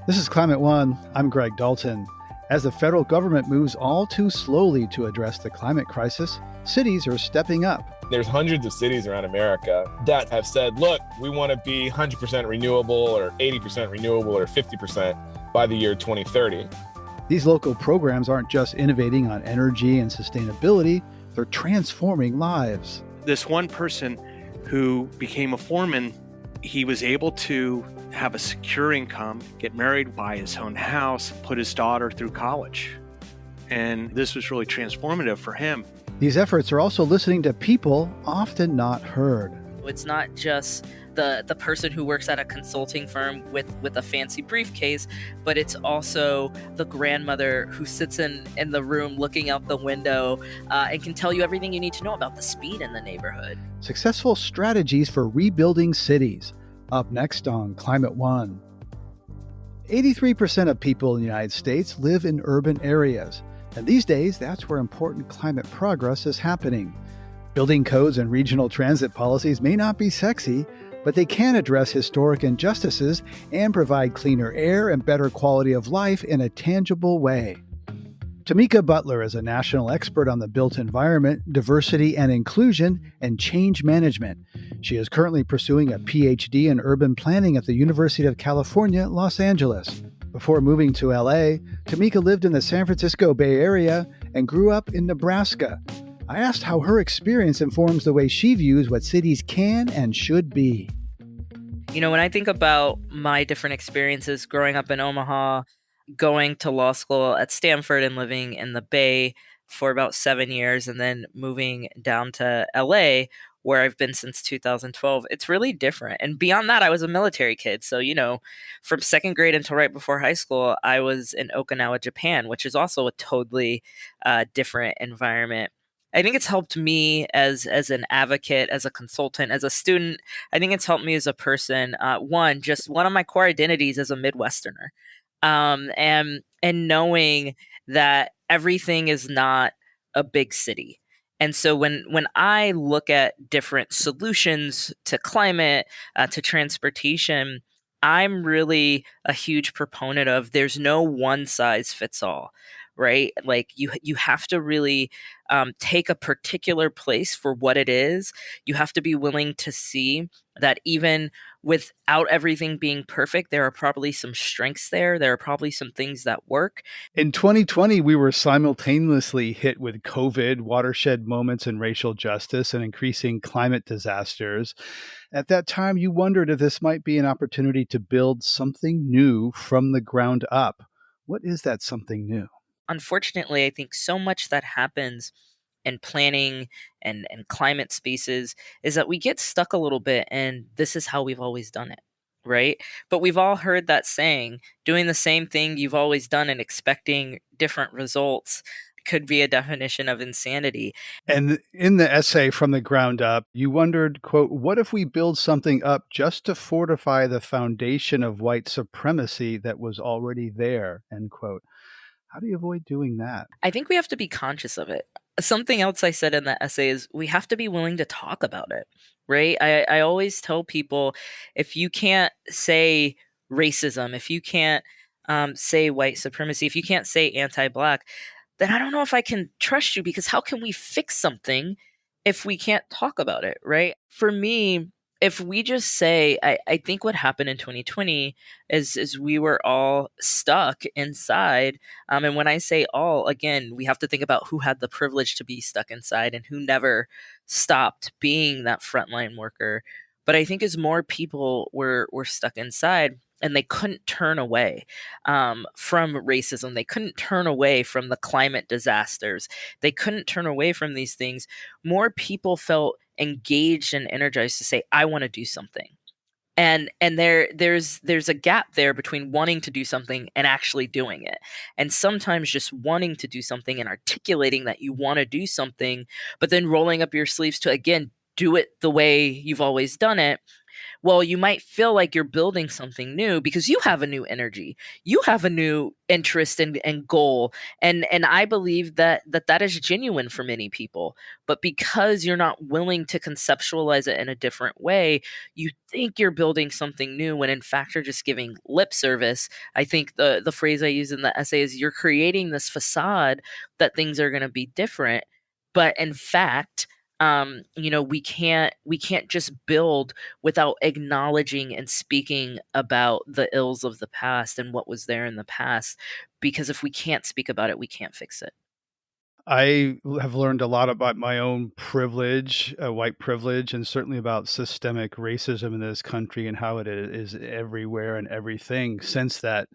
This is Climate One. I'm Greg Dalton. As the federal government moves all too slowly to address the climate crisis, cities are stepping up. There's hundreds of cities around America that have said, look, we want to be 100% renewable or 80% renewable or 50% by the year 2030. These local programs aren't just innovating on energy and sustainability, they're transforming lives. This one person who became a foreman, he was able to have a secure income, get married, buy his own house, put his daughter through college. And this was really transformative for him. These efforts are also listening to people often not heard. It's not just the person who works at a consulting firm with a fancy briefcase, but it's also the grandmother who sits in the room looking out the window and can tell you everything you need to know about the speed in the neighborhood. Successful strategies for rebuilding cities. Up next on Climate One. 83% of people in the United States live in urban areas. And these days, that's where important climate progress is happening. Building codes and regional transit policies may not be sexy, but they can address historic injustices and provide cleaner air and better quality of life in a tangible way. Tamika Butler is a national expert on the built environment, diversity and inclusion, and change management. She is currently pursuing a PhD in urban planning at the University of California, Los Angeles. Before moving to LA, Tamika lived in the San Francisco Bay Area and grew up in Nebraska. I asked how her experience informs the way she views what cities can and should be. You know, when I think about my different experiences growing up in Omaha, going to law school at Stanford and living in the Bay for about 7 years, and then moving down to LA, where I've been since 2012, it's really different. And beyond that, I was a military kid. So, you know, from second grade until right before high school, I was in Okinawa, Japan, which is also a totally different environment. I think it's helped me as an advocate, as a consultant, as a student. I think it's helped me as a person. One of my core identities as a Midwesterner, and knowing that everything is not a big city. And so when I look at different solutions to climate, to transportation, I'm really a huge proponent of there's no one size fits all, right? Like you have to really take a particular place for what it is. You have to be willing to see that even without everything being perfect, there are probably some strengths there. There are probably some things that work. In 2020, we were simultaneously hit with COVID, watershed moments in racial justice, and increasing climate disasters. At that time, you wondered if this might be an opportunity to build something new from the ground up. What is that something new? Unfortunately, I think so much that happens in planning and climate spaces is that we get stuck a little bit, and this is how we've always done it, right? But we've all heard that saying, doing the same thing you've always done and expecting different results could be a definition of insanity. And in the essay From the Ground Up, you wondered, quote, what if we build something up just to fortify the foundation of white supremacy that was already there, end quote. How do you avoid doing that? I think we have to be conscious of it. Something else I said in that essay is we have to be willing to talk about it, right? I always tell people, if you can't say racism, if you can't say white supremacy, if you can't say anti-Black, then I don't know if I can trust you, because how can we fix something if we can't talk about it, right? For me, if we just say, I think what happened in 2020 is we were all stuck inside. And when I say all, again, we have to think about who had the privilege to be stuck inside and who never stopped being that frontline worker. But I think as more people were stuck inside, and they couldn't turn away from racism. They couldn't turn away from the climate disasters. They couldn't turn away from these things. More people felt engaged and energized to say, I want to do something. And there's a gap there between wanting to do something and actually doing it. And sometimes just wanting to do something and articulating that you want to do something, but then rolling up your sleeves to, again, do it the way you've always done it, Well, you might feel like you're building something new because you have a new energy. You have a new interest and goal. And I believe that is genuine for many people. But because you're not willing to conceptualize it in a different way, you think you're building something new when in fact you're just giving lip service. I think the phrase I use in the essay is you're creating this facade that things are going to be different, but in fact, we can't just build without acknowledging and speaking about the ills of the past and what was there in the past, because if we can't speak about it, we can't fix it. I have learned a lot about my own privilege, white privilege, and certainly about systemic racism in this country and how is everywhere and everything since that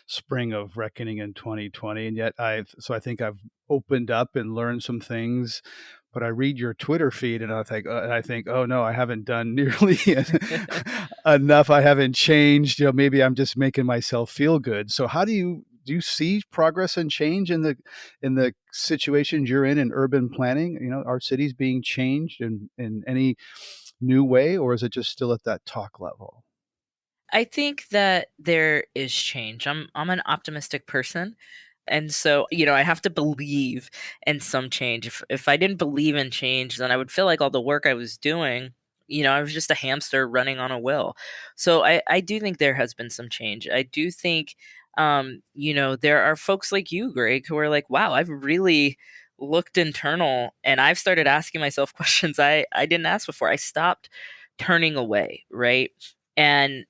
spring of reckoning in 2020. And yet I think I've opened up and learned some things. But I read your Twitter feed and I think, oh no, I haven't done nearly enough. I haven't changed. Maybe I'm just making myself feel good. So how do you see progress and change in the situations you're in urban planning? Are cities being changed in any new way, or is it just still at that talk level? I think that there is change. I'm an optimistic person. And so, I have to believe in some change. If I didn't believe in change, then I would feel like all the work I was doing, I was just a hamster running on a wheel. So I do think there has been some change. I do think there are folks like you, Greg, who are like, wow, I've really looked internal and I've started asking myself questions I didn't ask before. I stopped turning away, right? And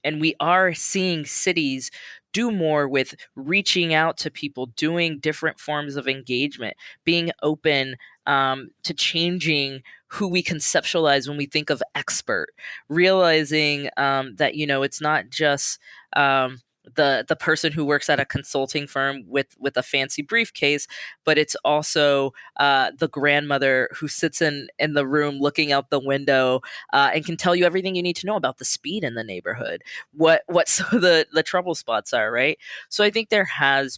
we are seeing cities do more with reaching out to people, doing different forms of engagement, being open to changing who we conceptualize when we think of expert, realizing that it's not just the person who works at a consulting firm with a fancy briefcase, but it's also the grandmother who sits in the room looking out the window and can tell you everything you need to know about the speed in the neighborhood, what some of the trouble spots are, right? So I think there have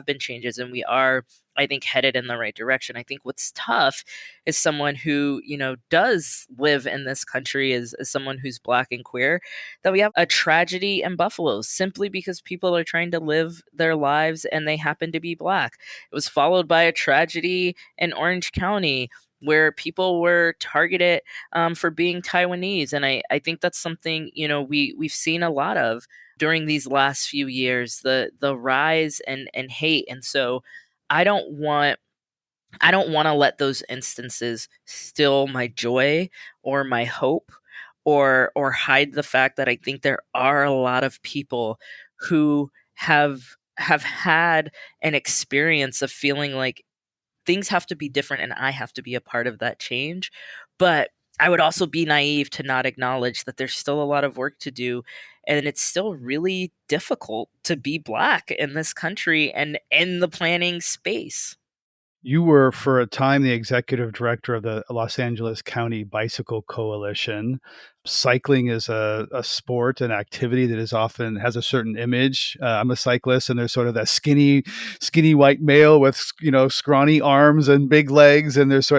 been changes, and we are, I think, headed in the right direction. I think what's tough is someone who, does live in this country as someone who's Black and queer, that we have a tragedy in Buffalo simply because people are trying to live their lives and they happen to be Black. It was followed by a tragedy in Orange County where people were targeted for being Taiwanese. And I think that's something, we've seen a lot of during these last few years, the rise and hate. And so I don't want to let those instances still my joy or my hope, or hide the fact that I think there are a lot of people who have had an experience of feeling like things have to be different and I have to be a part of that change. But I would also be naive to not acknowledge that there's still a lot of work to do, and it's still really difficult to be Black in this country and in the planning space. You were, for a time, the executive director of the Los Angeles County Bicycle Coalition. Cycling is a sport, an activity that is often has a certain image. I'm a cyclist, and there's sort of that skinny white male with scrawny arms and big legs, and there's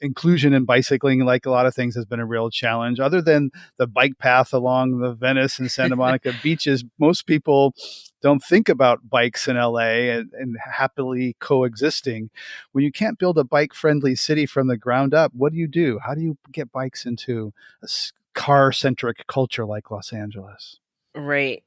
inclusion in bicycling, like a lot of things, has been a real challenge. Other than the bike path along the Venice and Santa Monica beaches, most people don't think about bikes in LA and happily coexisting. When you can't build a bike-friendly city from the ground up, what do you do? How do you get bikes into a car-centric culture like Los Angeles? Right.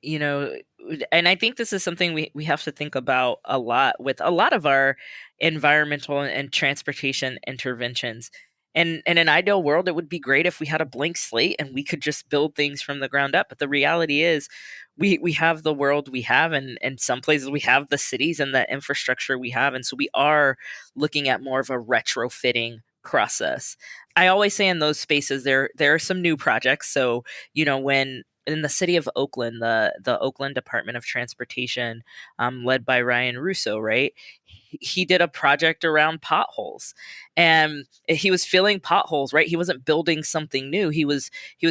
And I think this is something we have to think about a lot with a lot of our environmental and transportation interventions. And in an ideal world, it would be great if we had a blank slate and we could just build things from the ground up. But the reality is we have the world we have, and some places we have the cities and the infrastructure we have. And so we are looking at more of a retrofitting process. I always say in those spaces there are some new projects. So, when in the city of Oakland, the Oakland Department of Transportation, led by Ryan Russo, right? He did a project around potholes, and he was filling potholes, right? He wasn't building something new. He was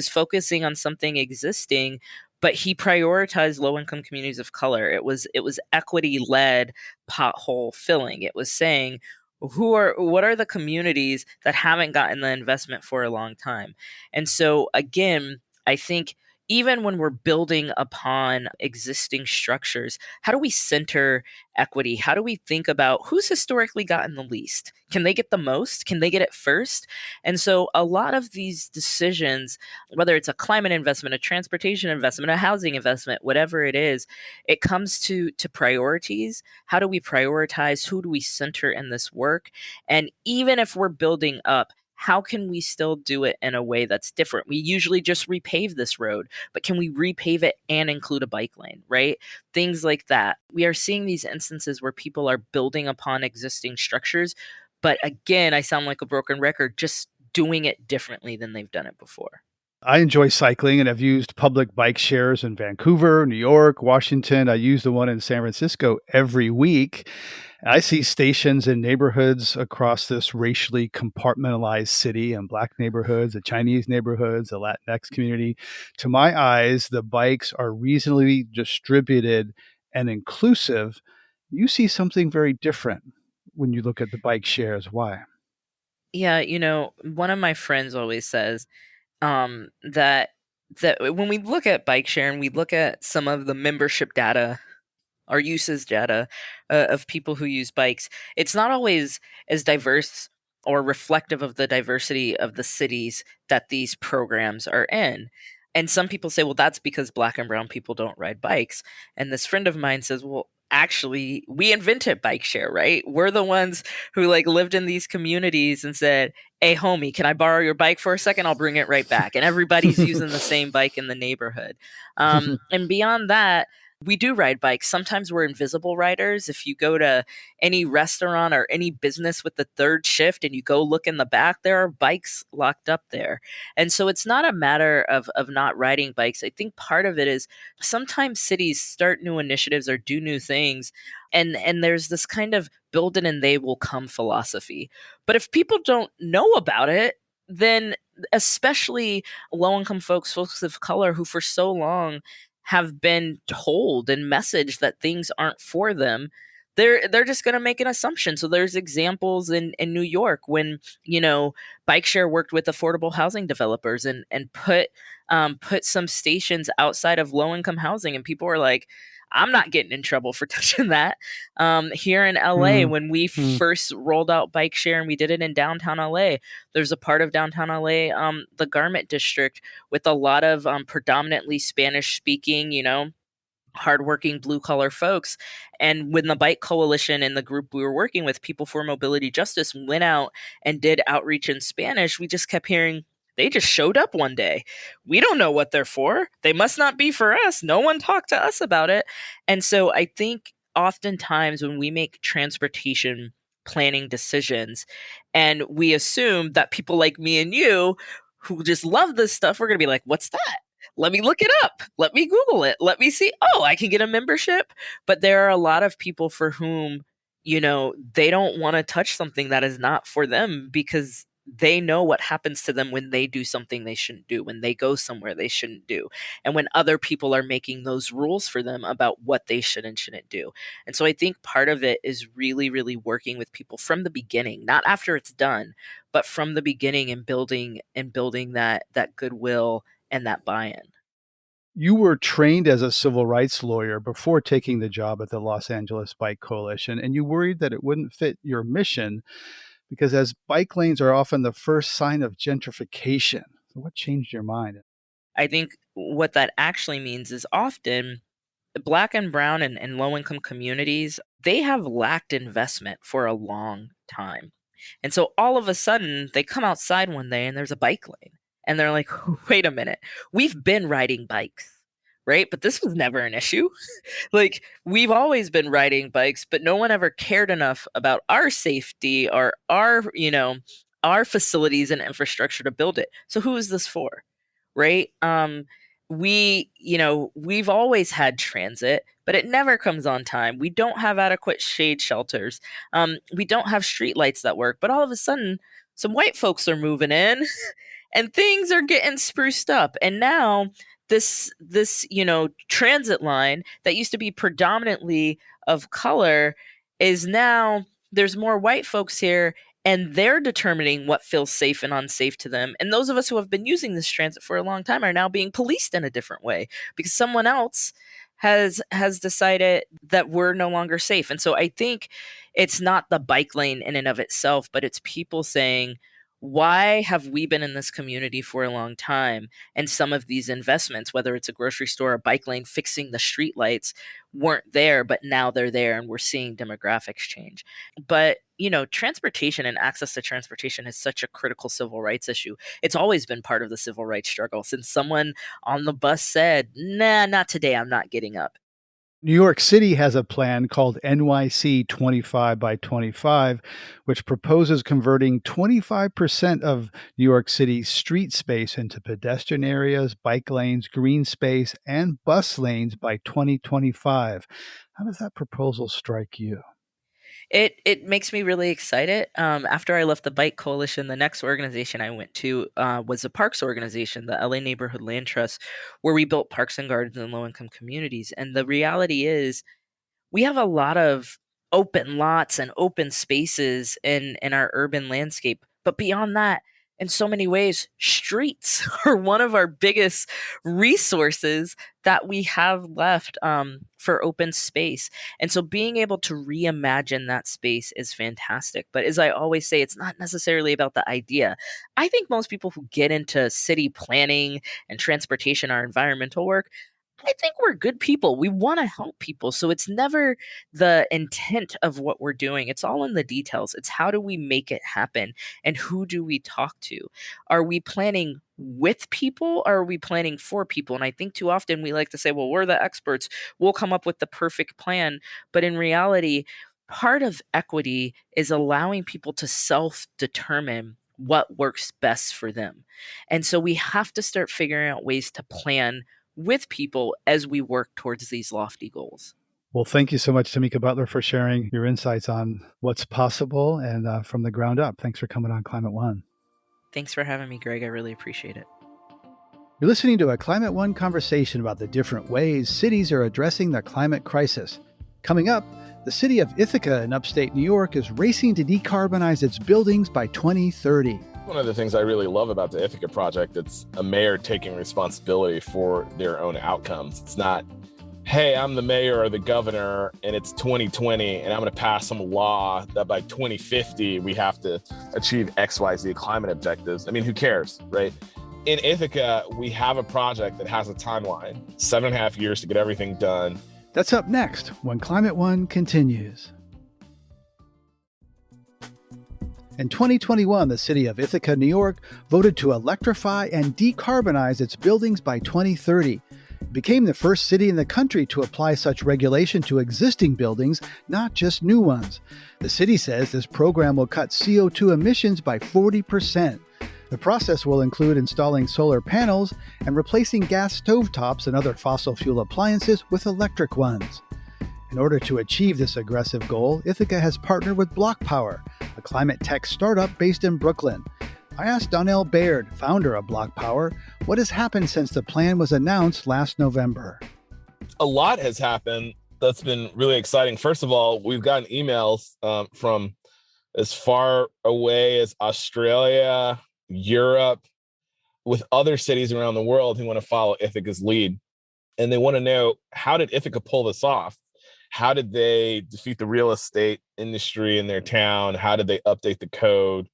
focusing on something existing, but he prioritized low income communities of color. It was equity led pothole filling. It was saying, what are the communities that haven't gotten the investment for a long time? And so again, I think even when we're building upon existing structures, how do we center equity? How do we think about who's historically gotten the least? Can they get the most? Can they get it first? And so a lot of these decisions, whether it's a climate investment, a transportation investment, a housing investment, whatever it is, it comes to priorities. How do we prioritize? Who do we center in this work? And even if we're building up, how can we still do it in a way that's different? We usually just repave this road, but can we repave it and include a bike lane, right? Things like that. We are seeing these instances where people are building upon existing structures, but again, I sound like a broken record, just doing it differently than they've done it before. I enjoy cycling and have used public bike shares in Vancouver, New York, Washington. I use the one in San Francisco every week. I see stations in neighborhoods across this racially compartmentalized city and Black neighborhoods, the Chinese neighborhoods, the Latinx community. To my eyes, the bikes are reasonably distributed and inclusive. You see something very different when you look at the bike shares. Why? Yeah, one of my friends always says that when we look at bike share and we look at some of the membership data or uses data of people who use bikes, it's not always as diverse or reflective of the diversity of the cities that these programs are in. And some people say, well, that's because Black and brown people don't ride bikes. And this friend of mine says, well, actually, we invented bike share, right? We're the ones who lived in these communities and said, hey, homie, can I borrow your bike for a second? I'll bring it right back. And everybody's using the same bike in the neighborhood. And beyond that, we do ride bikes. Sometimes we're invisible riders. If you go to any restaurant or any business with the third shift and you go look in the back, there are bikes locked up there. And so it's not a matter of not riding bikes. I think part of it is sometimes cities start new initiatives or do new things, and there's this kind of build it and they will come philosophy. But if people don't know about it, then especially low-income folks of color who for so long have been told and messaged that things aren't for them, they're just going to make an assumption. So there's examples in New York when bike share worked with affordable housing developers and put some stations outside of low income housing, and people were like, I'm not getting in trouble for touching that. Here in LA, when we first rolled out bike share and we did it in downtown LA, there's a part of downtown LA, the Garment District, with a lot of predominantly Spanish speaking, hardworking blue collar folks. And when the Bike Coalition and the group we were working with, People for Mobility Justice, went out and did outreach in Spanish, we just kept hearing, they just showed up one day. We don't know what they're for. They must not be for us. No one talked to us about it. And so I think oftentimes when we make transportation planning decisions and we assume that people like me and you who just love this stuff, we're going to be like, what's that? Let me look it up. Let me Google it. Let me see. Oh, I can get a membership. But there are a lot of people for whom, they don't want to touch something that is not for them because they know what happens to them when they do something they shouldn't do, when they go somewhere they shouldn't do, and when other people are making those rules for them about what they should and shouldn't do. And so I think part of it is really, really working with people from the beginning, not after it's done, but from the beginning and building that goodwill and that buy-in. You were trained as a civil rights lawyer before taking the job at the Los Angeles Bike Coalition, and you worried that it wouldn't fit your mission because as bike lanes are often the first sign of gentrification. So what changed your mind? I think what that actually means is often Black and brown and low-income communities, they have lacked investment for a long time. And so all of a sudden, they come outside one day and there's a bike lane. And they're like, wait a minute, we've been riding bikes, right? But this was never an issue. We've always been riding bikes, but no one ever cared enough about our safety or our facilities and infrastructure to build it. So who is this for, right? We've always had transit, but it never comes on time. We don't have adequate shade shelters. We don't have streetlights that work, but all of a sudden, some white folks are moving in and things are getting spruced up. And now this transit line that used to be predominantly of color is now there's more white folks here, and they're determining what feels safe and unsafe to them. And those of us who have been using this transit for a long time are now being policed in a different way because someone else has decided that we're no longer safe. And so I think it's not the bike lane in and of itself, but it's people saying, why have we been in this community for a long time? And some of these investments, whether it's a grocery store, a bike lane, fixing the street lights, weren't there, but now they're there and we're seeing demographics change. But, transportation and access to transportation is such a critical civil rights issue. It's always been part of the civil rights struggle since someone on the bus said, nah, not today, I'm not getting up. New York City has a plan called NYC 25 by 25, which proposes converting 25% of New York City's street space into pedestrian areas, bike lanes, green space, and bus lanes by 2025. How does that proposal strike you? It makes me really excited. After I left the Bike Coalition, the next organization I went to was a parks organization, the LA Neighborhood Land Trust, where we built parks and gardens in low-income communities. And the reality is, we have a lot of open lots and open spaces in our urban landscape. But beyond that, in so many ways, streets are one of our biggest resources that we have left for open space. And so being able to reimagine that space is fantastic. But as I always say, it's not necessarily about the idea. I think most people who get into city planning and transportation or environmental work, I think we're good people. We want to help people. So it's never the intent of what we're doing. It's all in the details. It's how do we make it happen and who do we talk to? Are we planning with people or are we planning for people? And I think too often we like to say, well, we're the experts. We'll come up with the perfect plan. But in reality, part of equity is allowing people to self-determine what works best for them. And so we have to start figuring out ways to plan with people as we work towards these lofty goals. Well, thank you so much, Tamika Butler, for sharing your insights on what's possible and from the ground up. Thanks for coming on Climate One. Thanks for having me, Greg. I really appreciate it. You're listening to a Climate One conversation about the different ways cities are addressing the climate crisis. Coming up, the city of Ithaca in upstate New York is racing to decarbonize its buildings by 2030. One of the things I really love about the Ithaca project, it's a mayor taking responsibility for their own outcomes. It's not, hey, I'm the mayor or the governor and it's 2020 and I'm going to pass some law that by 2050 we have to achieve XYZ climate objectives. I mean, who cares, right? In Ithaca, we have a project that has a timeline, 7.5 years to get everything done. That's up next when Climate One continues. In 2021, the city of Ithaca, New York, voted to electrify and decarbonize its buildings by 2030. It became the first city in the country to apply such regulation to existing buildings, not just new ones. The city says this program will cut CO2 emissions by 40%. The process will include installing solar panels and replacing gas stovetops and other fossil fuel appliances with electric ones. In order to achieve this aggressive goal, Ithaca has partnered with BlocPower, a climate tech startup based in Brooklyn. I asked Donnel Baird, founder of BlocPower, what has happened since the plan was announced last November. A lot has happened that's been really exciting. First of all, we've gotten emails from as far away as Australia, Europe, with other cities around the world who want to follow Ithaca's lead. And they want to know, how did Ithaca pull this off? How did they defeat the real estate industry in their town? How did they update the code?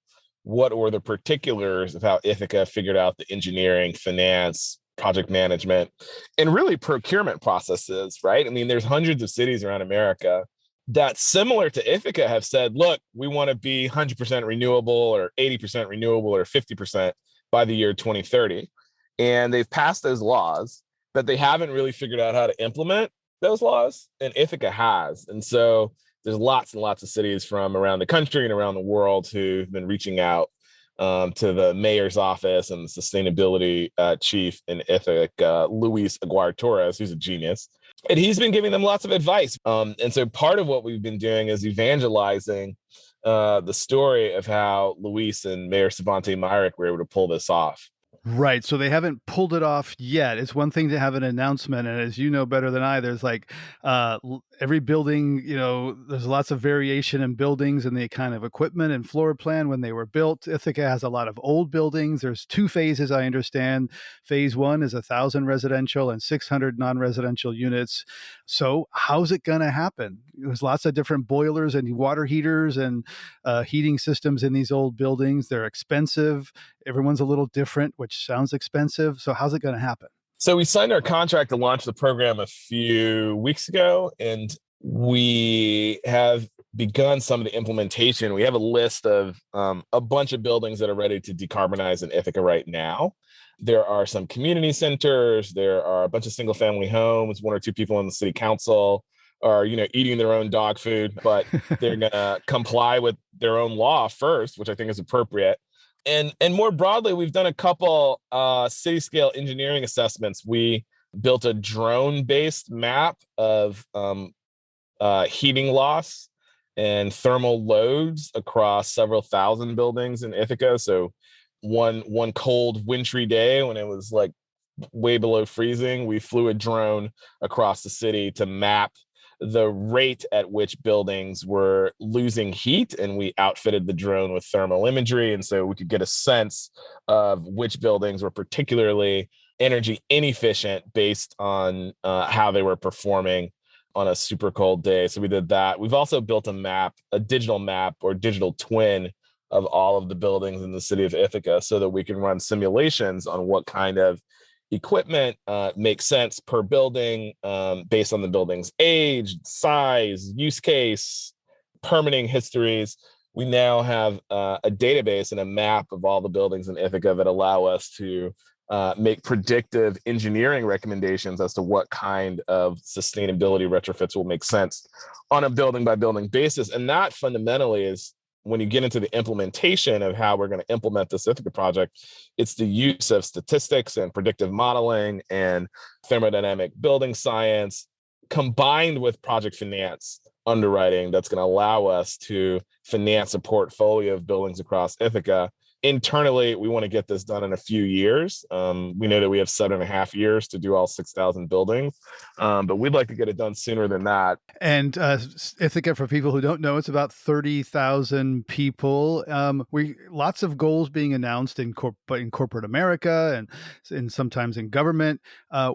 What were the particulars of how Ithaca figured out the engineering, finance, project management, and really procurement processes, right? I mean, there's hundreds of cities around America that, similar to Ithaca, have said, look, we want to be 100% renewable or 80% renewable or 50% by the year 2030. And they've passed those laws, but they haven't really figured out how to implement those laws, and Ithaca has. And so there's lots and lots of cities from around the country and around the world who've been reaching out to the mayor's office and the sustainability chief in Ithaca, Luis Aguirre Torres, who's a genius. And he's been giving them lots of advice. And so part of what we've been doing is evangelizing the story of how Luis and Mayor Savante Myrick were able to pull this off. Right. So they haven't pulled it off yet. It's one thing to have an announcement. And as you know better than I, there's like every building, there's lots of variation in buildings and the kind of equipment and floor plan when they were built. Ithaca has a lot of old buildings. There's two phases, I understand. Phase one is 1,000 residential and 600 non-residential units. So how's it going to happen? There's lots of different boilers and water heaters and heating systems in these old buildings. They're expensive. Everyone's a little different, which sounds expensive. So how's it going to happen? So we signed our contract to launch the program a few weeks ago, and we have begun some of the implementation. We have a list of a bunch of buildings that are ready to decarbonize in Ithaca right now. There are some community centers. There are a bunch of single family homes. One or two people on the city council are, eating their own dog food, but they're going to comply with their own law first, which I think is appropriate. And more broadly, we've done a couple city scale engineering assessments. We built a drone-based map of heating loss and thermal loads across several thousand buildings in Ithaca. So one cold, wintry day when it was like way below freezing, we flew a drone across the city to map the rate at which buildings were losing heat, and we outfitted the drone with thermal imagery, and so we could get a sense of which buildings were particularly energy inefficient based on how they were performing on a super cold day. So we did that. We've also built a digital map or digital twin of all of the buildings in the city of Ithaca so that we can run simulations on what kind of equipment makes sense per building based on the building's age, size, use case, permitting histories. We now have a database and a map of all the buildings in Ithaca that allow us to make predictive engineering recommendations as to what kind of sustainability retrofits will make sense on a building by building basis. And that fundamentally is, when you get into the implementation of how we're going to implement this Ithaca project, it's the use of statistics and predictive modeling and thermodynamic building science combined with project finance underwriting that's going to allow us to finance a portfolio of buildings across Ithaca. Internally, we want to get this done in a few years. We know that we have 7.5 years to do all 6,000 buildings, but we'd like to get it done sooner than that. And Ithaca, for people who don't know, it's about 30,000 people. Lots of goals being announced in corporate America and sometimes in government.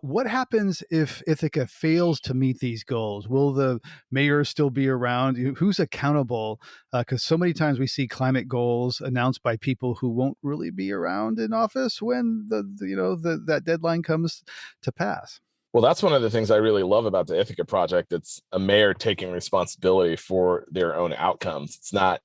What happens if Ithaca fails to meet these goals? Will the mayor still be around? Who's accountable? Because so many times we see climate goals announced by people who won't really be around in office when that deadline comes to pass. Well, that's one of the things I really love about the Ithaca project. It's a mayor taking responsibility for their own outcomes. It's not,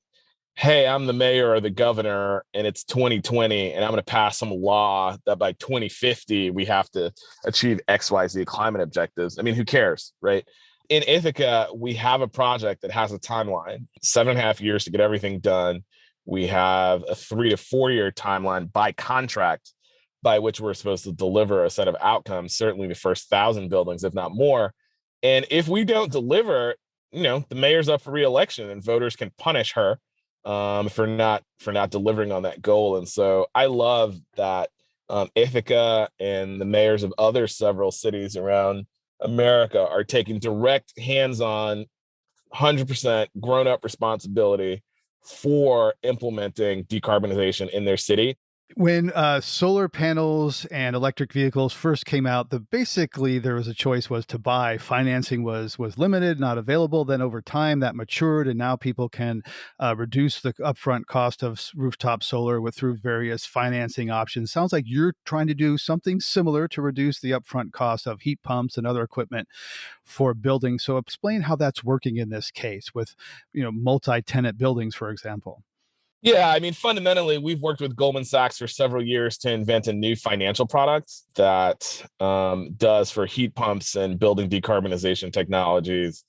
hey, I'm the mayor or the governor and it's 2020 and I'm going to pass some law that by 2050 we have to achieve XYZ climate objectives. I mean, who cares, right? In Ithaca, we have a project that has a timeline, 7.5 years to get everything done. We have a 3 to 4 year timeline by contract by which we're supposed to deliver a set of outcomes, certainly the first 1,000 buildings, if not more. And if we don't deliver, the mayor's up for re-election and voters can punish her for not delivering on that goal. And so I love that Ithaca and the mayors of other several cities around America are taking direct hands-on, 100% grown-up responsibility for implementing decarbonization in their city. When solar panels and electric vehicles first came out, there was a choice was to buy. Financing was limited, not available. Then over time that matured, and now people can reduce the upfront cost of rooftop solar through various financing options. Sounds like you're trying to do something similar to reduce the upfront cost of heat pumps and other equipment for buildings. So explain how that's working in this case with multi-tenant buildings, for example. Yeah, I mean, fundamentally, we've worked with Goldman Sachs for several years to invent a new financial product that does for heat pumps and building decarbonization technologies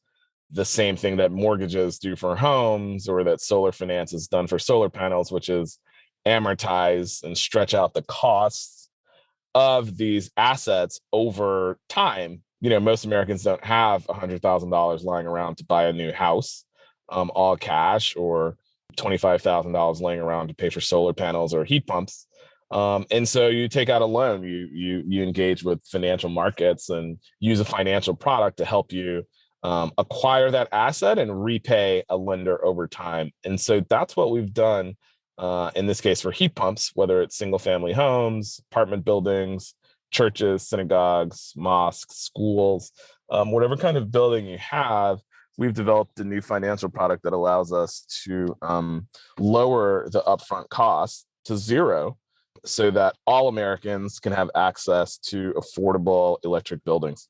the same thing that mortgages do for homes or that solar finance has done for solar panels, which is amortize and stretch out the costs of these assets over time. Most Americans don't have $100,000 lying around to buy a new house, all cash, or $25,000 laying around to pay for solar panels or heat pumps. And so you take out a loan, you engage with financial markets and use a financial product to help you acquire that asset and repay a lender over time. And so that's what we've done in this case for heat pumps, whether it's single family homes, apartment buildings, churches, synagogues, mosques, schools, whatever kind of building you have. We've developed a new financial product that allows us to lower the upfront cost to zero so that all Americans can have access to affordable electric buildings.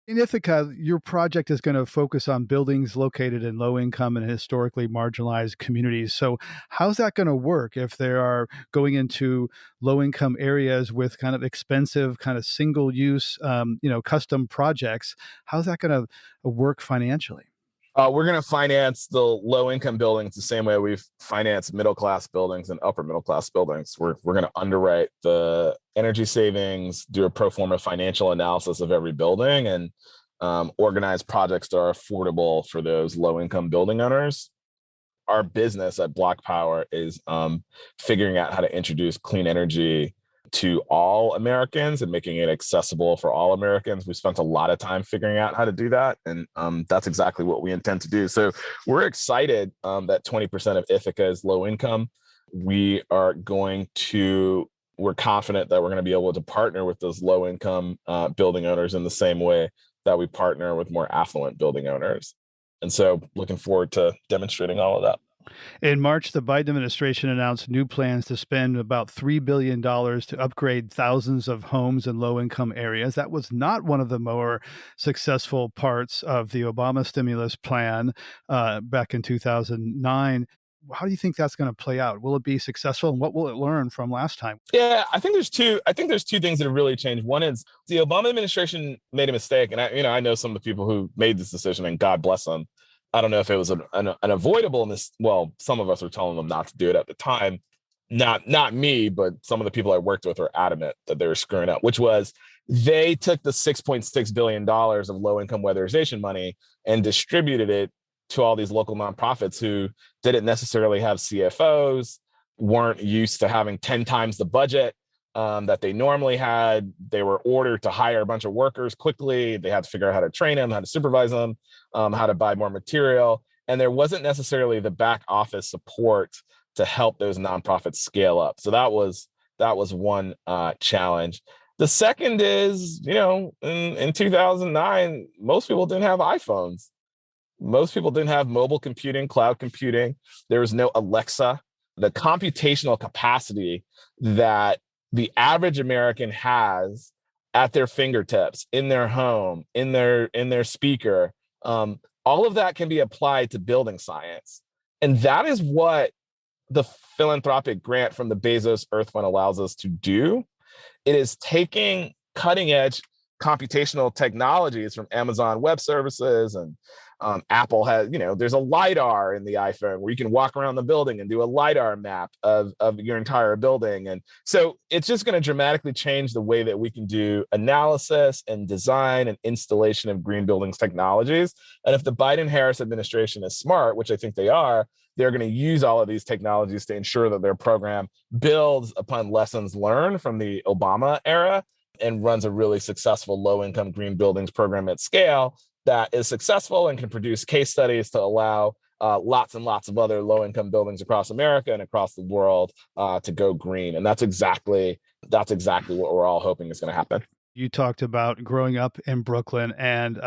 In Ithaca, your project is going to focus on buildings located in low income and historically marginalized communities. So, how's that going to work if they are going into low income areas with kind of expensive, kind of single use, custom projects? How's that going to work financially? We're going to finance the low income buildings the same way we've financed middle class buildings and upper middle class buildings. We're going to underwrite the energy savings, do a pro forma financial analysis of every building, and organize projects that are affordable for those low income building owners. Our business at BlocPower is figuring out how to introduce clean energy to all Americans and making it accessible for all Americans. We spent a lot of time figuring out how to do that, and that's exactly what we intend to do. So we're excited that 20% of Ithaca is low income. We're confident that we're going to be able to partner with those low income building owners in the same way that we partner with more affluent building owners. And so looking forward to demonstrating all of that. In March, the Biden administration announced new plans to spend about $3 billion to upgrade thousands of homes in low-income areas. That was not one of the more successful parts of the Obama stimulus plan back in 2009. How do you think that's going to play out? Will it be successful, and what will it learn from last time? Yeah, I think there's two things that have really changed. One is the Obama administration made a mistake, and I know some of the people who made this decision, and God bless them. I don't know if it was an avoidable well, some of us were telling them not to do it at the time. Not me, but some of the people I worked with were adamant that they were screwing up, which was they took the $6.6 billion of low-income weatherization money and distributed it to all these local nonprofits who didn't necessarily have CFOs, weren't used to having 10 times the budget that they normally had. They were ordered to hire a bunch of workers quickly. They had to figure out how to train them, how to supervise them, how to buy more material. And there wasn't necessarily the back office support to help those nonprofits scale up. So that was one challenge. The second is, in 2009, most people didn't have iPhones. Most people didn't have mobile computing, cloud computing. There was no Alexa. The computational capacity that the average American has at their fingertips, in their home, in their speaker, all of that can be applied to building science. And that is what the philanthropic grant from the Bezos Earth Fund allows us to do. It is taking cutting edge computational technologies from Amazon Web Services, and Apple has, there's a LiDAR in the iPhone where you can walk around the building and do a LiDAR map of your entire building. And so it's just going to dramatically change the way that we can do analysis and design and installation of green buildings technologies. And if the Biden-Harris administration is smart, which I think they are, they're going to use all of these technologies to ensure that their program builds upon lessons learned from the Obama era and runs a really successful low-income green buildings program at scale that is successful and can produce case studies to allow lots and lots of other low-income buildings across America and across the world to go green. And that's exactly what we're all hoping is going to happen. You talked about growing up in Brooklyn and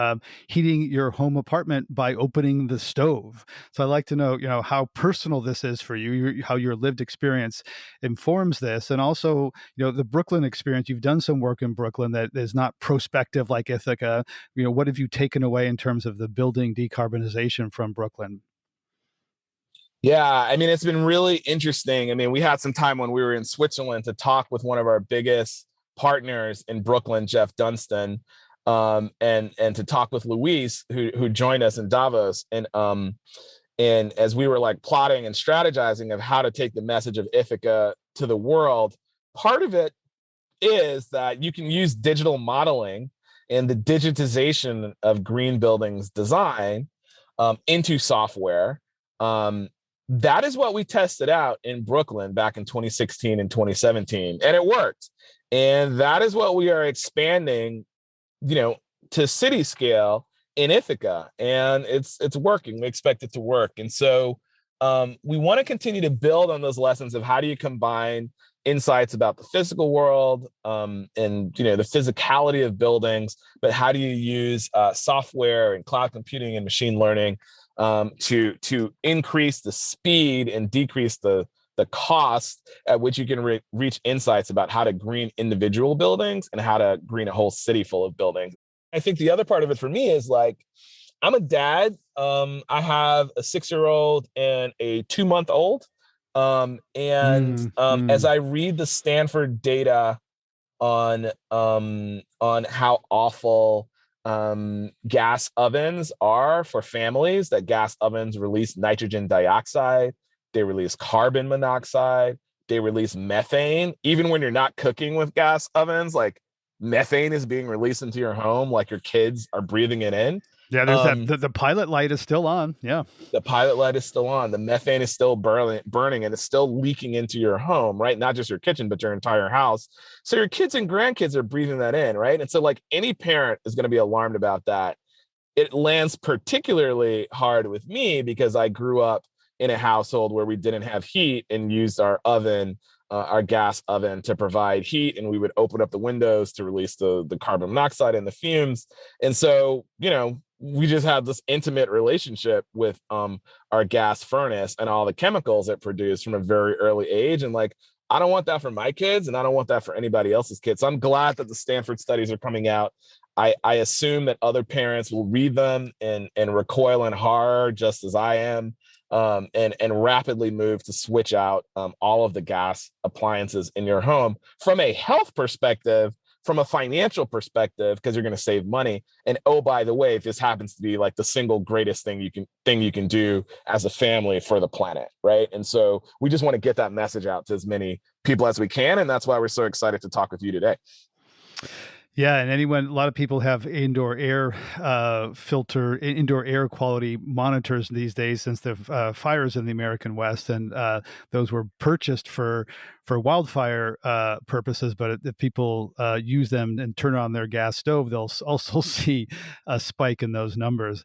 heating your home apartment by opening the stove. So I'd like to know, how personal this is for you, how your lived experience informs this, and also, the Brooklyn experience. You've done some work in Brooklyn that is not prospective like Ithaca. What have you taken away in terms of the building decarbonization from Brooklyn? Yeah, it's been really interesting. We had some time when we were in Switzerland to talk with one of our biggest partners in Brooklyn, Jeff Dunstan, and to talk with Luis, who joined us in Davos, and as we were plotting and strategizing of how to take the message of Ithaca to the world, part of it is that you can use digital modeling and the digitization of green buildings design into software, That is what we tested out in Brooklyn back in 2016 and 2017, and it worked. And that is what we are expanding, to city scale in Ithaca, and it's working. We expect it to work. And so we want to continue to build on those lessons of how do you combine insights about the physical world, and the physicality of buildings, but how do you use software and cloud computing and machine learning to increase the speed and decrease the cost at which you can reach insights about how to green individual buildings and how to green a whole city full of buildings. I think the other part of it for me is like, I'm a dad. I have a 6-year-old and a 2-month-old. As I read the Stanford data on how awful gas ovens are for families, that gas ovens release nitrogen dioxide, they release carbon monoxide, they release methane. Even when you're not cooking with gas ovens, like methane is being released into your home, like your kids are breathing it in. Yeah, there's the pilot light is still on. Yeah. The pilot light is still on. The methane is still burning, and it's still leaking into your home, right? Not just your kitchen, but your entire house. So your kids and grandkids are breathing that in, right? And so like any parent is going to be alarmed about that. It lands particularly hard with me because I grew up in a household where we didn't have heat and used our oven, our gas oven, to provide heat, and we would open up the windows to release the carbon monoxide and the fumes. And so, we just have this intimate relationship with our gas furnace and all the chemicals it produced from a very early age. And like, I don't want that for my kids, and I don't want that for anybody else's kids. So I'm glad that the Stanford studies are coming out. I assume that other parents will read them and recoil in horror, just as I am, and rapidly move to switch out all of the gas appliances in your home from a health perspective, from a financial perspective, because you're going to save money. And oh, by the way, this happens to be like the single greatest thing you can do as a family for the planet, right? And so we just want to get that message out to as many people as we can, and that's why we're so excited to talk with you today. Yeah, and a lot of people have indoor air indoor air quality monitors these days since the fires in the American West, and those were purchased for wildfire purposes. But if people use them and turn on their gas stove, they'll also see a spike in those numbers.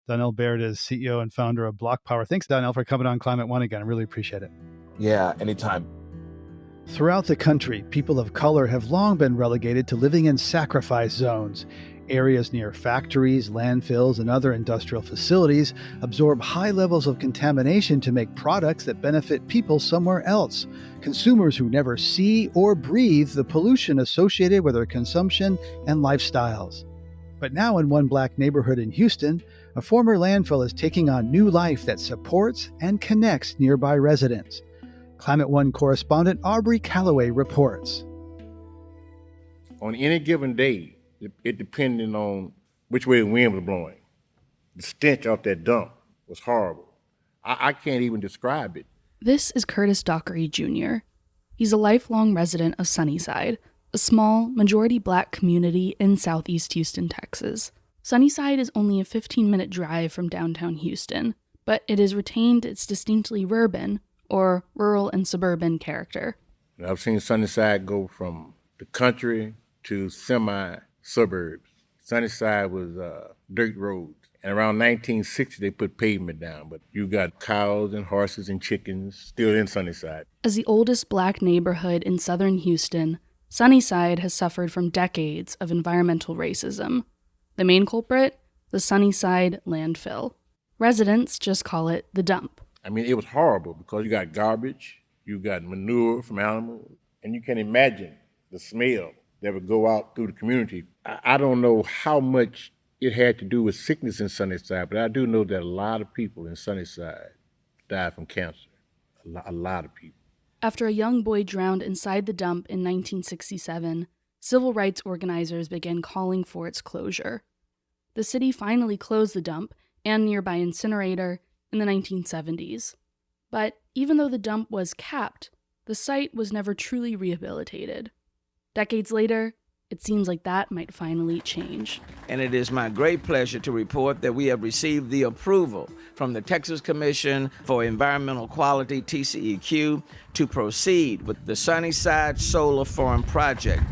Donnel Baird is CEO and founder of BlocPower. Thanks, Donnel, for coming on Climate One again. I really appreciate it. Yeah, anytime. Throughout the country, people of color have long been relegated to living in sacrifice zones. Areas near factories, landfills, and other industrial facilities absorb high levels of contamination to make products that benefit people somewhere else. Consumers who never see or breathe the pollution associated with their consumption and lifestyles. But now in one Black neighborhood in Houston, a former landfill is taking on new life that supports and connects nearby residents. Climate One correspondent Aubrey Calaway reports. On any given day, it depended on which way the wind was blowing. The stench off that dump was horrible. I can't even describe it. This is Curtis Dockery Jr. He's a lifelong resident of Sunnyside, a small, majority Black community in southeast Houston, Texas. Sunnyside is only a 15-minute drive from downtown Houston, but it has retained its distinctly urban, or rural and suburban, character. I've seen Sunnyside go from the country to semi-suburbs. Sunnyside was dirt roads. And around 1960, they put pavement down. But you got cows and horses and chickens still in Sunnyside. As the oldest Black neighborhood in southern Houston, Sunnyside has suffered from decades of environmental racism. The main culprit? The Sunnyside landfill. Residents just call it the dump. I mean, it was horrible because you got garbage, you got manure from animals, and you can imagine the smell that would go out through the community. I don't know how much it had to do with sickness in Sunnyside, but I do know that a lot of people in Sunnyside died from cancer. A lot of people. After a young boy drowned inside the dump in 1967, civil rights organizers began calling for its closure. The city finally closed the dump and nearby incinerator in the 1970s. But even though the dump was capped, the site was never truly rehabilitated. Decades later, it seems like that might finally change. And it is my great pleasure to report that we have received the approval from the Texas Commission for Environmental Quality, TCEQ, to proceed with the Sunnyside Solar Farm project.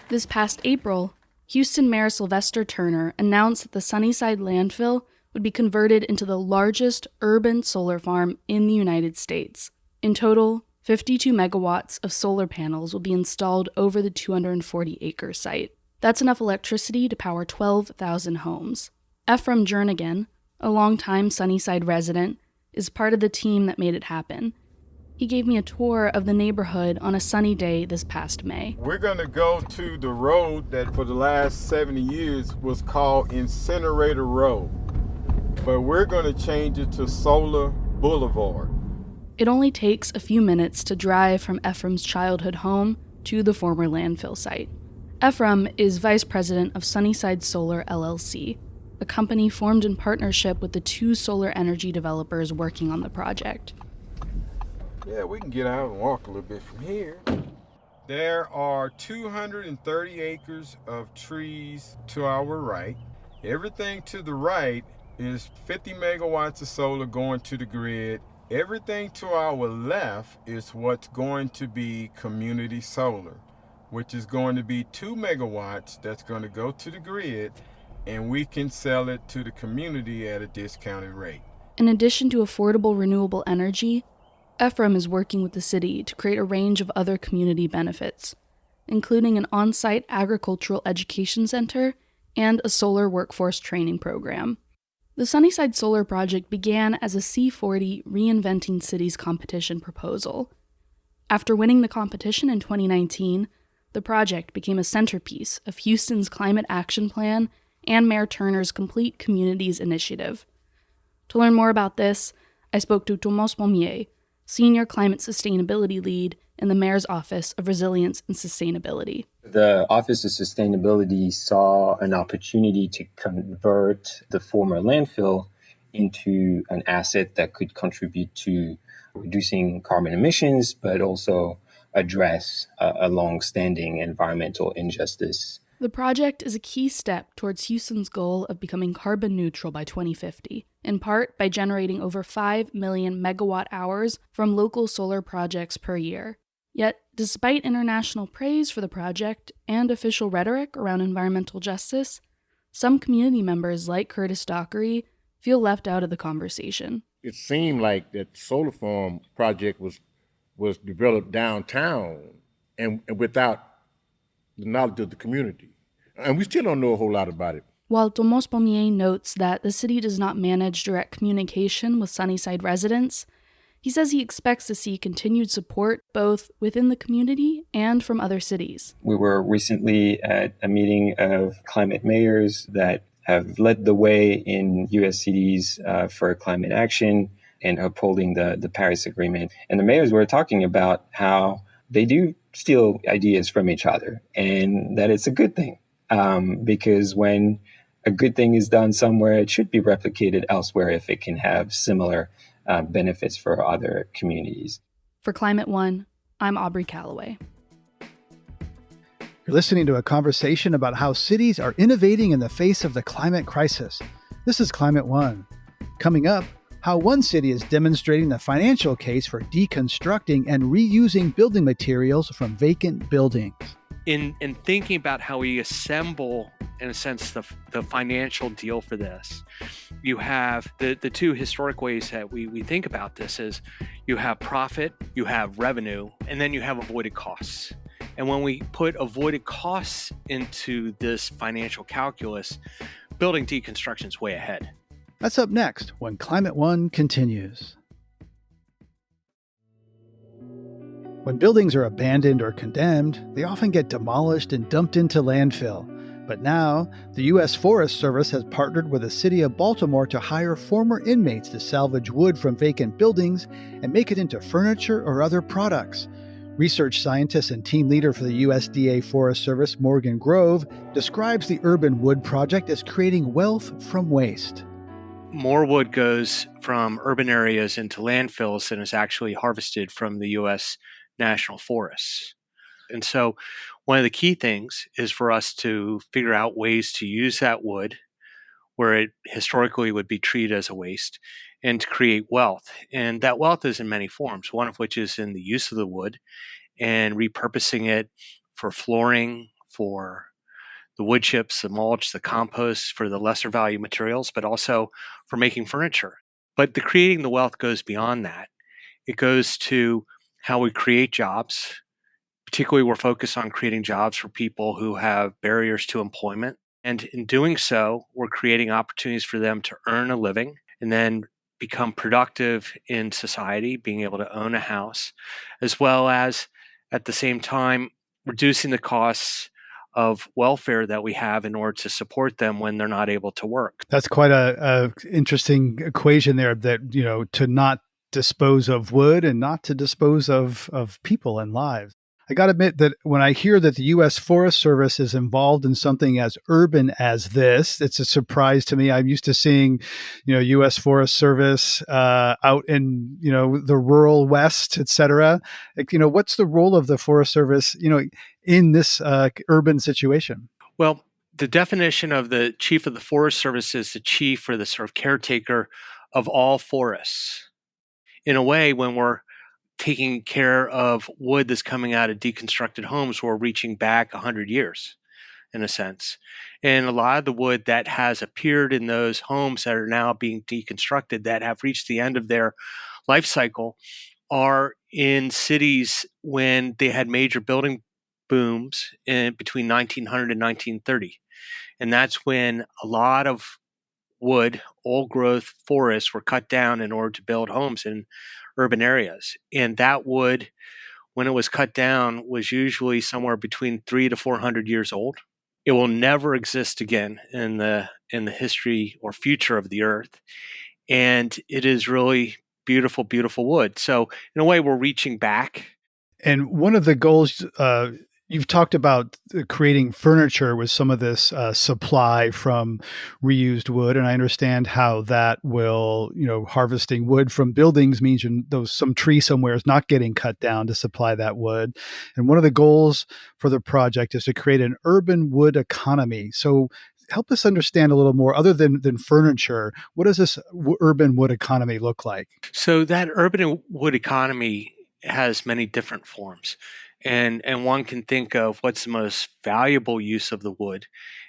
This past April, Houston Mayor Sylvester Turner announced that the Sunnyside landfill would be converted into the largest urban solar farm in the United States. In total, 52 megawatts of solar panels will be installed over the 240-acre site. That's enough electricity to power 12,000 homes. Ephraim Jernigan, a longtime Sunnyside resident, is part of the team that made it happen. He gave me a tour of the neighborhood on a sunny day this past May. We're going to go to the road that for the last 70 years was called Incinerator Road, but we're going to change it to Solar Boulevard. It only takes a few minutes to drive from Ephraim's childhood home to the former landfill site. Ephraim is vice president of Sunnyside Solar LLC, a company formed in partnership with the two solar energy developers working on the project. Yeah, we can get out and walk a little bit from here. There are 230 acres of trees to our right. Everything to the right is 50 megawatts of solar going to the grid. Everything to our left is what's going to be community solar, which is going to be 2 megawatts that's going to go to the grid, and we can sell it to the community at a discounted rate. In addition to affordable renewable energy, Ephraim is working with the city to create a range of other community benefits, including an on-site agricultural education center and a solar workforce training program. The Sunnyside Solar Project began as a C40 Reinventing Cities competition proposal. After winning the competition in 2019, the project became a centerpiece of Houston's Climate Action Plan and Mayor Turner's Complete Communities Initiative. To learn more about this, I spoke to Thomas Pommier, Senior Climate Sustainability Lead in the Mayor's Office of Resilience and Sustainability. The Office of Sustainability saw an opportunity to convert the former landfill into an asset that could contribute to reducing carbon emissions, but also address a long-standing environmental injustice. The project is a key step towards Houston's goal of becoming carbon neutral by 2050, in part by generating over 5 million megawatt hours from local solar projects per year. Yet, despite international praise for the project and official rhetoric around environmental justice, some community members like Curtis Dockery feel left out of the conversation. It seemed like that solar farm project was developed downtown and without the knowledge of the community. And we still don't know a whole lot about it. While Thomas Pommier notes that the city does not manage direct communication with Sunnyside residents, he says he expects to see continued support both within the community and from other cities. We were recently at a meeting of climate mayors that have led the way in U.S. cities for climate action and upholding the Paris Agreement. And the mayors were talking about how they do steal ideas from each other and that it's a good thing. Because when a good thing is done somewhere, it should be replicated elsewhere if it can have similar benefits for other communities. For Climate One, I'm Aubrey Calaway. You're listening to a conversation about how cities are innovating in the face of the climate crisis. This is Climate One. Coming up, how one city is demonstrating the financial case for deconstructing and reusing building materials from vacant buildings. In thinking about how we assemble, in a sense, the financial deal for this, you have the two historic ways that we think about this is you have profit, you have revenue, and then you have avoided costs. And when we put avoided costs into this financial calculus, building deconstruction is way ahead. That's up next when Climate One continues. When buildings are abandoned or condemned, they often get demolished and dumped into landfill. But now, the U.S. Forest Service has partnered with the city of Baltimore to hire former inmates to salvage wood from vacant buildings and make it into furniture or other products. Research scientist and team leader for the USDA Forest Service, Morgan Grove, describes the Urban Wood Project as creating wealth from waste. More wood goes from urban areas into landfills than is actually harvested from the U.S. national forests. And so One of the key things is for us to figure out ways to use that wood where it historically would be treated as a waste and to create wealth. And that wealth is in many forms, one of which is in the use of the wood and repurposing it for flooring, for the wood chips, the mulch, the compost, for the lesser value materials, but also for making furniture. But the creating the wealth goes beyond that. It goes to how we create jobs. Particularly, we're focused on creating jobs for people who have barriers to employment. And in doing so, we're creating opportunities for them to earn a living and then become productive in society, being able to own a house, as well as at the same time reducing the costs of welfare that we have in order to support them when they're not able to work. That's quite a interesting equation there, that, to not dispose of wood and not to dispose of people and lives. I got to admit that when I hear that the U.S. Forest Service is involved in something as urban as this, it's a surprise to me. I'm used to seeing, U.S. Forest Service out in, the rural West, et cetera. What's the role of the Forest Service, in this urban situation? Well, the definition of the chief of the Forest Service is the chief or the sort of caretaker of all forests. In a way, when we're taking care of wood that's coming out of deconstructed homes, we're reaching back 100 years, in a sense. And a lot of the wood that has appeared in those homes that are now being deconstructed, that have reached the end of their life cycle, are in cities when they had major building booms in between 1900 and 1930. And that's when a lot of wood, old growth forests were cut down in order to build homes in urban areas. And that wood, when it was cut down, was usually somewhere between 300 to 400 years old. It will never exist again in the history or future of the earth. And it is really beautiful, beautiful wood. So in a way, we're reaching back. And one of the goals, you've talked about creating furniture with some of this supply from reused wood, and I understand how that will, harvesting wood from buildings means some tree somewhere is not getting cut down to supply that wood. And one of the goals for the project is to create an urban wood economy. So help us understand a little more, other than furniture. What does this urban wood economy look like? So that urban wood economy has many different forms. And one can think of what's the most valuable use of the wood.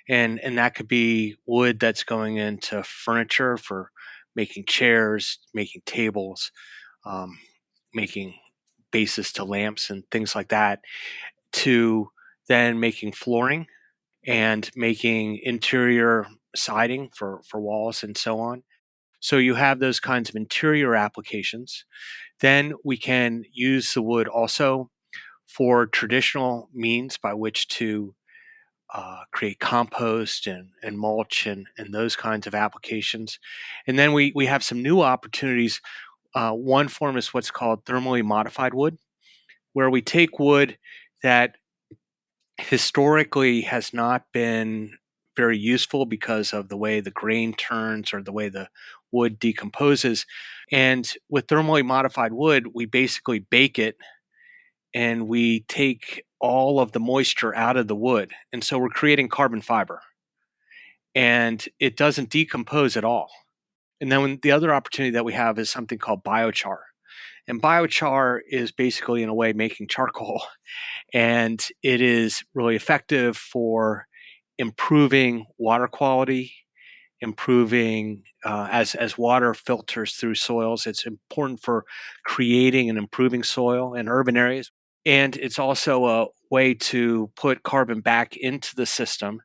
And that could be wood that's going into furniture for making chairs, making tables, making bases to lamps and things like that, to then making flooring and making interior siding for walls and so on. So you have those kinds of interior applications. Then we can use the wood also for traditional means by which to create compost and mulch and those kinds of applications. And then we have some new opportunities. One form is what's called thermally modified wood, where we take wood that historically has not been very useful because of the way the grain turns or the way the wood decomposes. And with thermally modified wood, we basically bake it and we take all of the moisture out of the wood. And so we're creating carbon fiber. And it doesn't decompose at all. And then the other opportunity that we have is something called biochar. And biochar is basically, in a way, making charcoal. And it is really effective for improving water quality, improving as water filters through soils. It's important for creating and improving soil in urban areas. And it's also a way to put carbon back into the system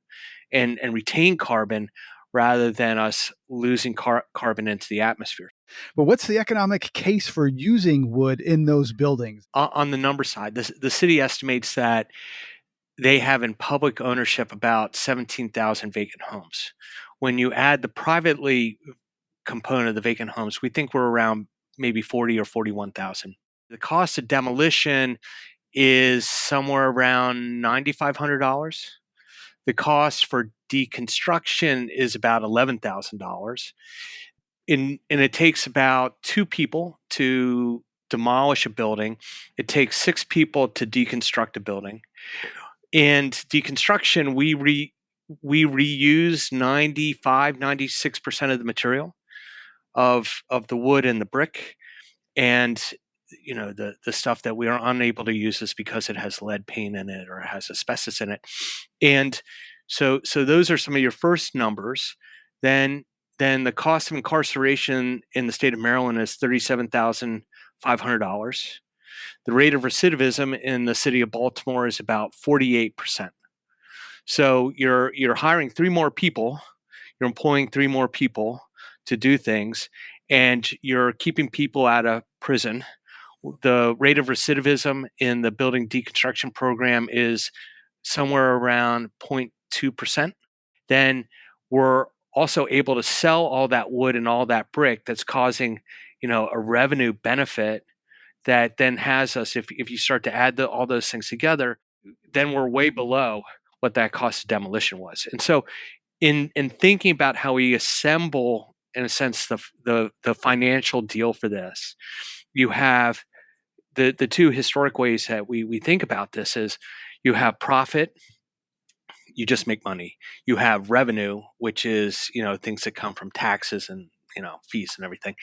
and retain carbon rather than us losing carbon into the atmosphere. But what's the economic case for using wood in those buildings? On the number side, the city estimates that they have in public ownership about 17,000 vacant homes. When you add the privately component of the vacant homes, we think we're around maybe 40 or 41,000. The cost of demolition is somewhere around $9,500. The cost for deconstruction is about $11,000. And it takes about 2 people to demolish a building. It takes 6 people to deconstruct a building. And deconstruction, we reuse 96% of the material of the wood and the brick. And the stuff that we are unable to use is because it has lead paint in it or has asbestos in it. And so those are some of your first numbers. Then the cost of incarceration in the state of Maryland is $37,500. The rate of recidivism in the city of Baltimore is about 48%. So you're hiring 3 more people, you're employing 3 more people to do things, and you're keeping people out of prison. The rate of recidivism in the building deconstruction program is somewhere around 0.2%. Then we're also able to sell all that wood and all that brick that's causing, a revenue benefit that then has us, if you start to add all those things together, then we're way below what that cost of demolition was. And so in thinking about how we assemble, in a sense, the financial deal for this, you have the 2 historic ways that we think about this is you have profit, you just make money. You have revenue, which is, things that come from taxes and, fees and everything.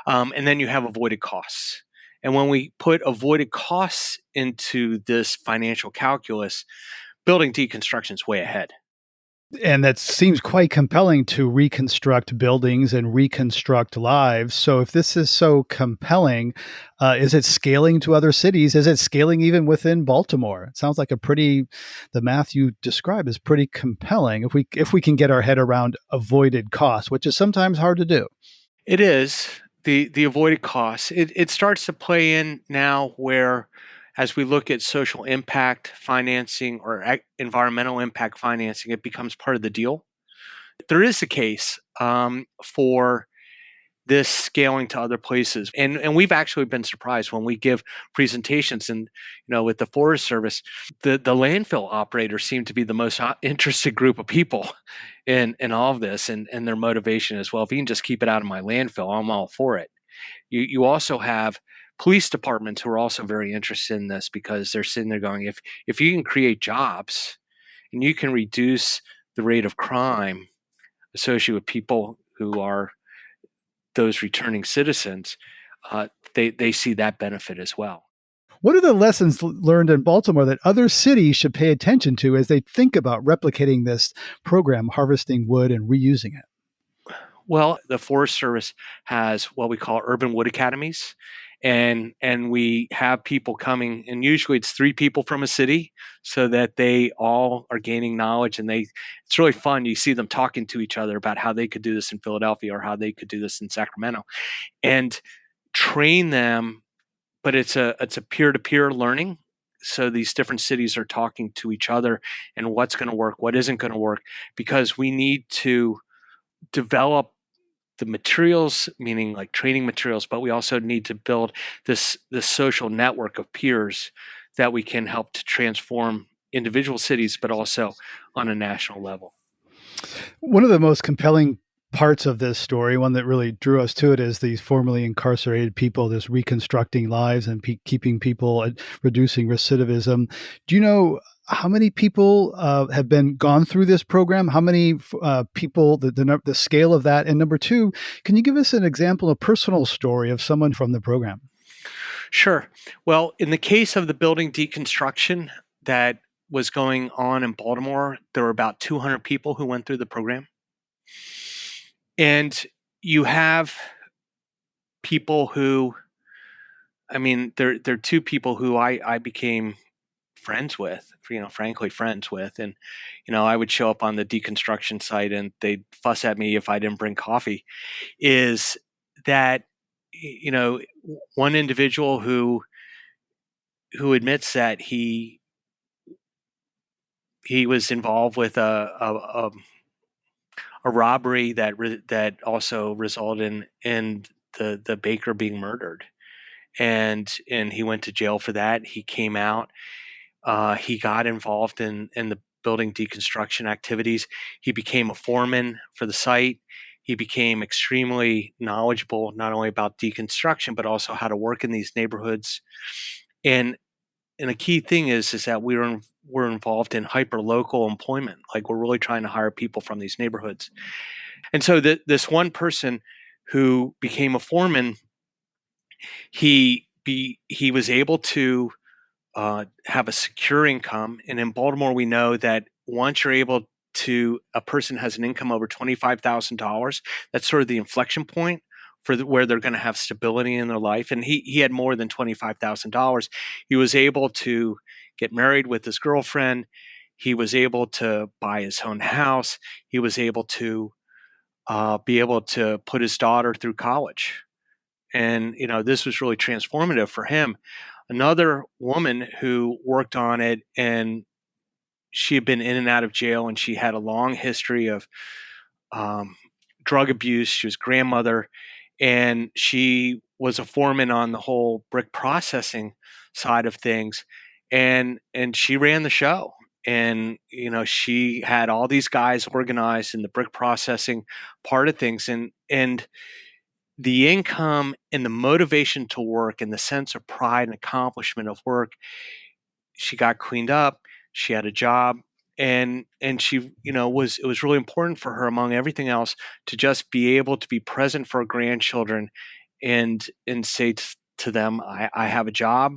And then you have avoided costs. And when we put avoided costs into this financial calculus, building deconstruction is way ahead. And that seems quite compelling to reconstruct buildings and reconstruct lives. So if this is so compelling, is it scaling to other cities? Is it scaling even within Baltimore? It sounds like the math you describe is pretty compelling if we can get our head around avoided costs, which is sometimes hard to do. It is. The avoided costs. It starts to play in now where, as we look at social impact financing or environmental impact financing, it becomes part of the deal. There is a case for this scaling to other places. And we've actually been surprised when we give presentations and, with the Forest Service, the landfill operators seem to be the most interested group of people in all of this and their motivation as well. If you can just keep it out of my landfill, I'm all for it. You also have police departments who are also very interested in this because they're sitting there going, if you can create jobs and you can reduce the rate of crime associated with people who are those returning citizens, they see that benefit as well. What are the lessons learned in Baltimore that other cities should pay attention to as they think about replicating this program, harvesting wood and reusing it? Well, the Forest Service has what we call urban wood academies. And we have people coming, and usually it's 3 people from a city so that they all are gaining knowledge, and it's really fun. You see them talking to each other about how they could do this in Philadelphia or how they could do this in Sacramento and train them. But it's a peer-to-peer learning. So these different cities are talking to each other and what's going to work, what isn't going to work, because we need to develop the materials, meaning like training materials, but we also need to build this social network of peers that we can help to transform individual cities, but also on a national level. One of the most compelling parts of this story, one that really drew us to it, is these formerly incarcerated people, this reconstructing lives and keeping people, reducing recidivism. Do you know how many people have gone through this program? How many people, the scale of that? And number 2, can you give us an example, a personal story of someone from the program? Sure. Well, in the case of the building deconstruction that was going on in Baltimore, there were about 200 people who went through the program. And you have people who, there are 2 people who I became friends with, frankly friends with. And, I would show up on the deconstruction site and they'd fuss at me if I didn't bring coffee. Is that, one individual who admits that he was involved with a robbery that also resulted in the baker being murdered, and he went to jail for that. He came out. He got involved in the building deconstruction activities. He became a foreman for the site. He became extremely knowledgeable, not only about deconstruction, but also how to work in these neighborhoods. And a key thing is that we we're involved in hyper-local employment. Like we're really trying to hire people from these neighborhoods. And so this one person who became a foreman, he was able to have a secure income. And in Baltimore, we know that once you're able to, a person has an income over $25,000, that's sort of the inflection point for where they're going to have stability in their life. And he had more than $25,000. He was able to get married with his girlfriend. He was able to buy his own house. He was able to be able to put his daughter through college. And, this was really transformative for him. Another woman who worked on it, and she had been in and out of jail, and she had a long history of drug abuse. She was grandmother, and she was a foreman on the whole brick processing side of things. And she ran the show. And, she had all these guys organized in the brick processing part of things. And the income and the motivation to work and the sense of pride and accomplishment of work, she got cleaned up. She had a job, and she, it was really important for her, among everything else, to just be able to be present for her grandchildren and say to them, I have a job,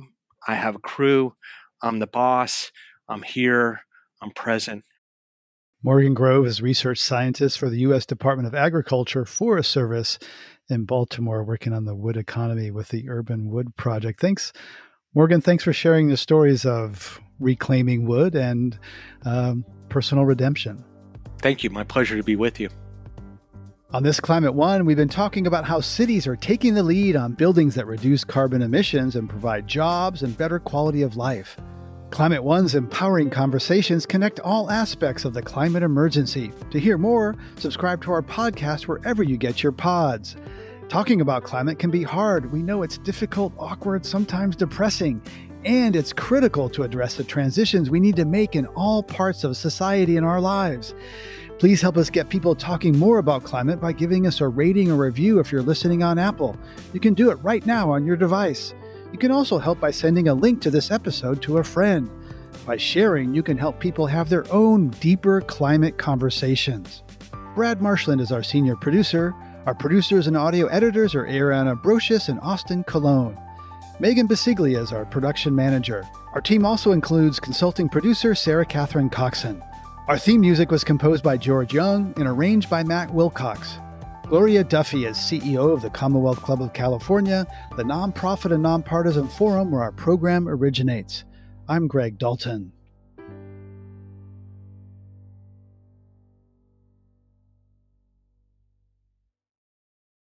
I have a crew, I'm the boss, I'm here, I'm present. Morgan Grove is research scientist for the U.S. Department of Agriculture Forest Service in Baltimore, working on the wood economy with the Urban Wood Project. Thanks, Morgan. Thanks for sharing the stories of reclaiming wood and personal redemption. Thank you. My pleasure to be with you. On this Climate One, we've been talking about how cities are taking the lead on buildings that reduce carbon emissions and provide jobs and better quality of life. Climate One's empowering conversations connect all aspects of the climate emergency. To hear more, subscribe to our podcast wherever you get your pods. Talking about climate can be hard. We know it's difficult, awkward, sometimes depressing, and it's critical to address the transitions we need to make in all parts of society and our lives. Please help us get people talking more about climate by giving us a rating or review if you're listening on Apple. You can do it right now on your device. You can also help by sending a link to this episode to a friend. By sharing, you can help people have their own deeper climate conversations. Brad Marshland is our senior producer. Our producers and audio editors are Ariana Brocious and Austin Colon. Megan Basiglia is our production manager. Our team also includes consulting producer Sarah Catherine Coxon. Our theme music was composed by George Young and arranged by Matt Wilcox. Gloria Duffy is CEO of the Commonwealth Club of California, the nonprofit and nonpartisan forum where our program originates. I'm Greg Dalton.